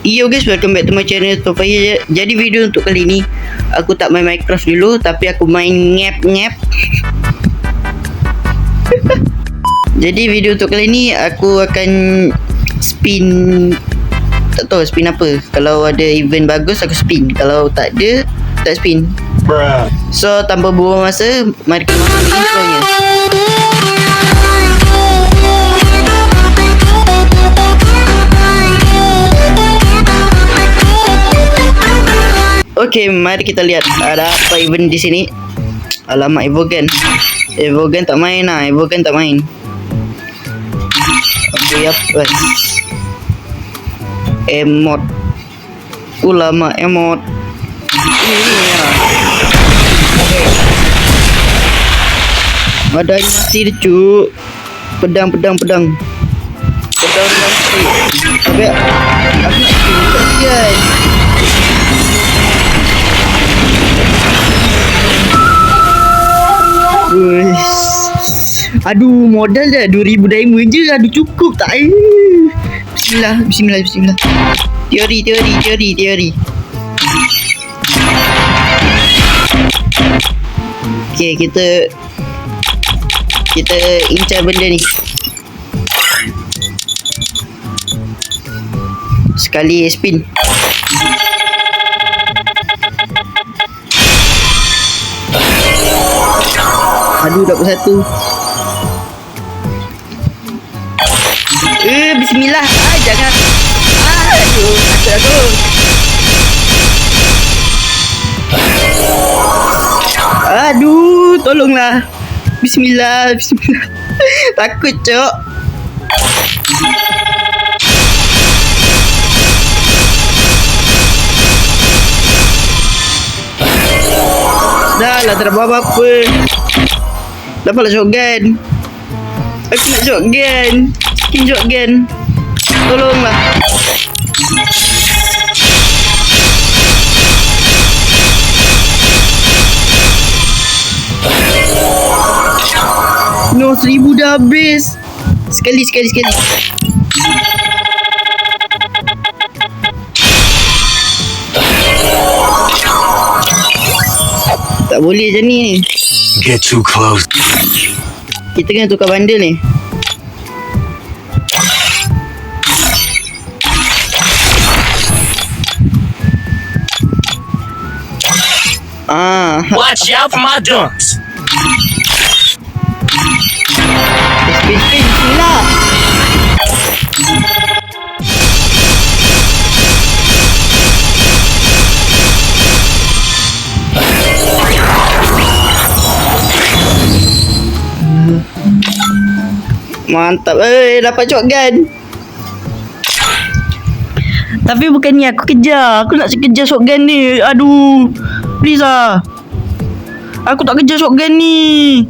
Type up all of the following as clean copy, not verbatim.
Yo guys, welcome back to my channel Topaya. Jadi video untuk kali ni aku tak main Minecraft dulu, tapi aku main ngap-ngap. Jadi video untuk kali ni aku akan spin. Tak tahu spin apa. Kalau ada event bagus aku spin, kalau tak ada tak spin. So tanpa buang masa, mari kita masuk intronya. Okay, mari kita lihat ada apa event di sini. Alamak, Evogan tak main lah. Evogan tak main. Okay, apa? Emot. Ulama emot. Ini ya. Ada animasi dia, cuk. Pedang. Pedang nanti. Tapi aku nak spin guys. Aduh, modal dah 2000 diamond je. Aduh, cukup tak? Bismillah. Teori. Okay, kita incar benda ni. Sekali spin. Aduh, dapat satu. Bismillah. Jangan. Aduh, takut. Aduh, tolonglah. Bismillah. Takut, cok. Dah lah, tak ada apa-apa. Dapatlah shotgun. Aku nak shotgun. Skin shotgun. Tolonglah. No, 1000 dah habis. Sekali. Tak boleh je ni. Get too close. Kita kena tukar bundle ni. Watch out for my dunks. Spin, bismillah. Mantap. Dapat shotgun. Tapi bukan ni aku kejar. Aku nak kejar shotgun ni. Aduh, please lah. Aku tak kejar shotgun ni.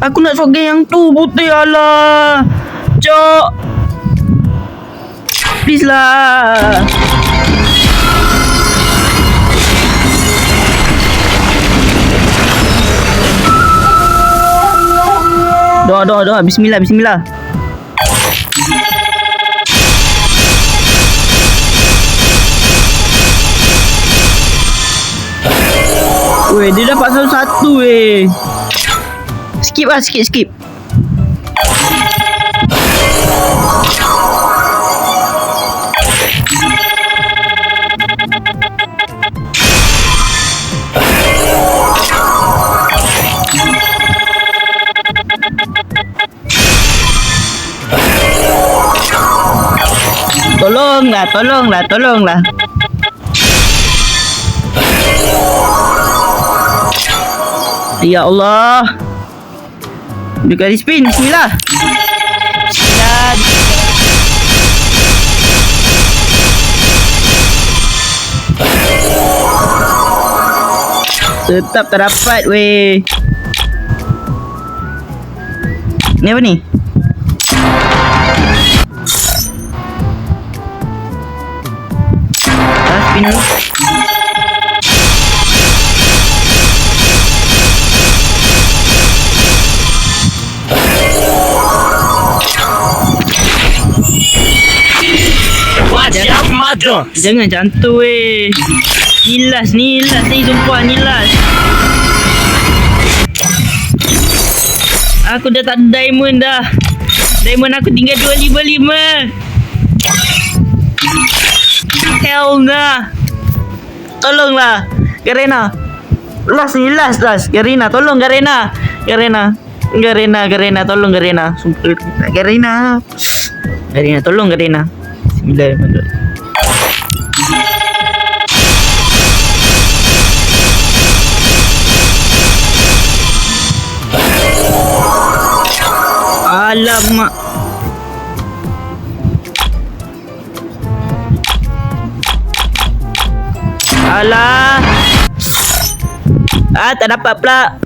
Aku nak shotgun yang tu putih. Alah, cok. Please lah. Doa. Bismillah. Weh, dia dapat satu weh. Skip. Tolonglah. Ya Allah. Dua kali spin. Bismillah. Tetap tak dapat weh. Ni apa ni? Spin dulu. Watch out for my dunks. Jangan macam tu Ni last ni sumpah ni last. Aku dah tak ada diamond dah. Diamond aku tinggal 255. Hell nah. Tolonglah Garena. Last ni last. Garena tolong Garena. Garena tolong Garena. Sumpah Garena tolong Garena. Bismillahirrahmanirrahim. Alamak. Alah. Tak dapat pula.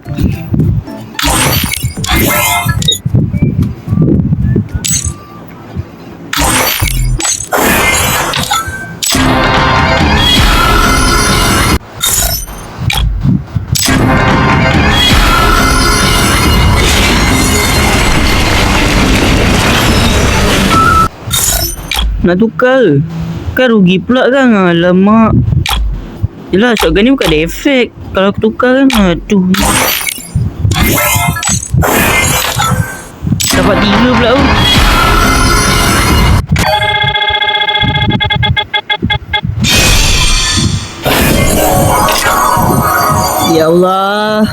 Nak tukar kan rugi pula kan. Alamak. Yelah shotgun ni bukan ada efek. Kalau aku tukar kan aduh. Dapat 3 pula tu. Ya Allah.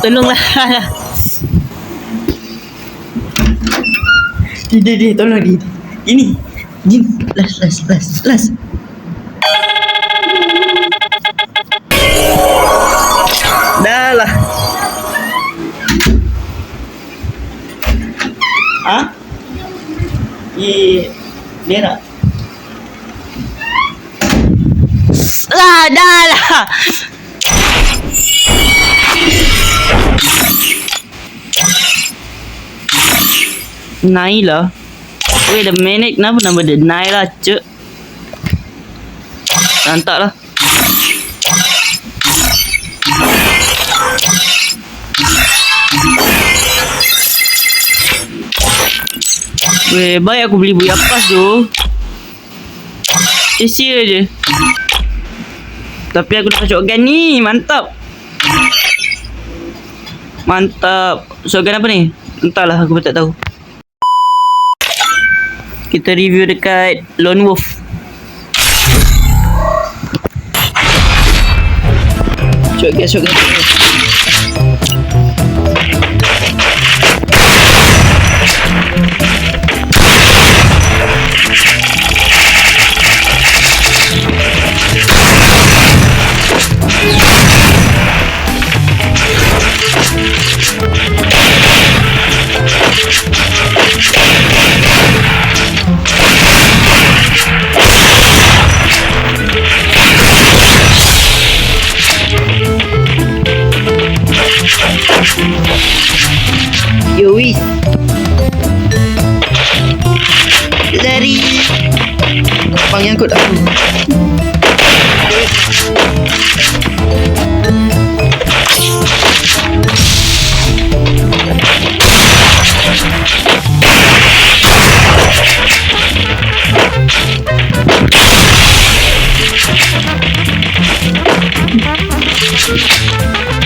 Tolonglah. Dia tolong dia. Ini. Jin, last. Dah lah. Dia nak. Dah lah. Naila. Wait a minute, kenapa nama dia Naila, cik? Nantak lah. Weh, baik aku beli buih apas tu. Sia je. Tapi aku dapat shotgun ni, mantap. Shotgun apa ni? Entahlah, aku pun tak tahu. Kita review dekat Lone Wolf. Shotgun. Yowis. Lari. Bang yang kot aku.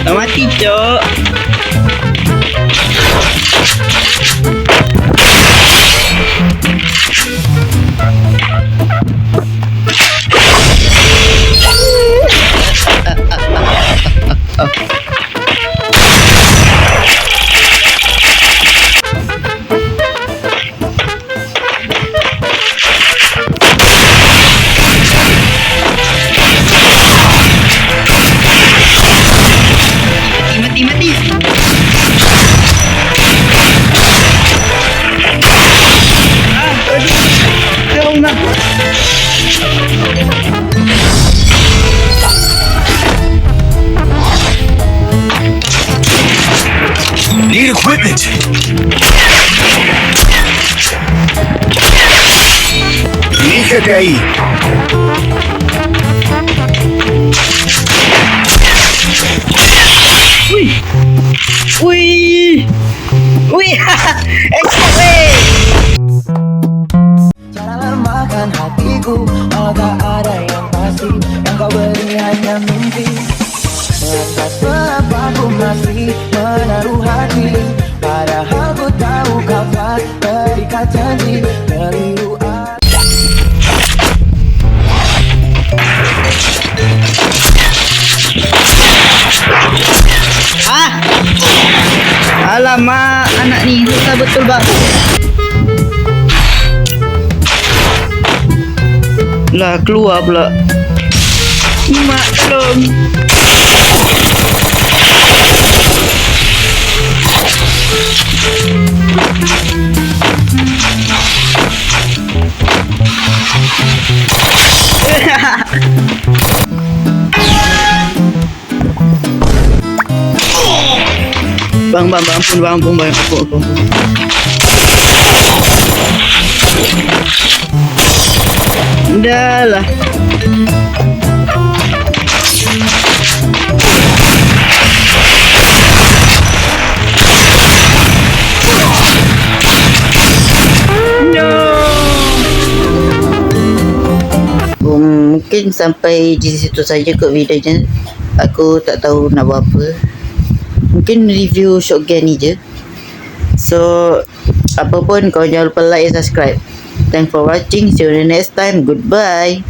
Tak mati, cok. Mati. need equipment. Fíjate ahí. Wih. Wih. Exit weh. Janganlah makan hatiku, oh tak ada yang pasti, yang kau beri hanya mimpi. Mengapa aku masih menaruh hati, padahal ku tahu kau tak terikat janji. Keliru Alamak, anak ni susah betul bak. Lah keluar pula. Mak tolong. Bang, ampun. Dah lah. Mungkin sampai di situ saja kot videonya. Aku tak tahu nak buat apa. Mungkin review shotgun ni je. So, apa pun kau jangan lupa like and subscribe. Thanks for watching. See you the next time. Goodbye.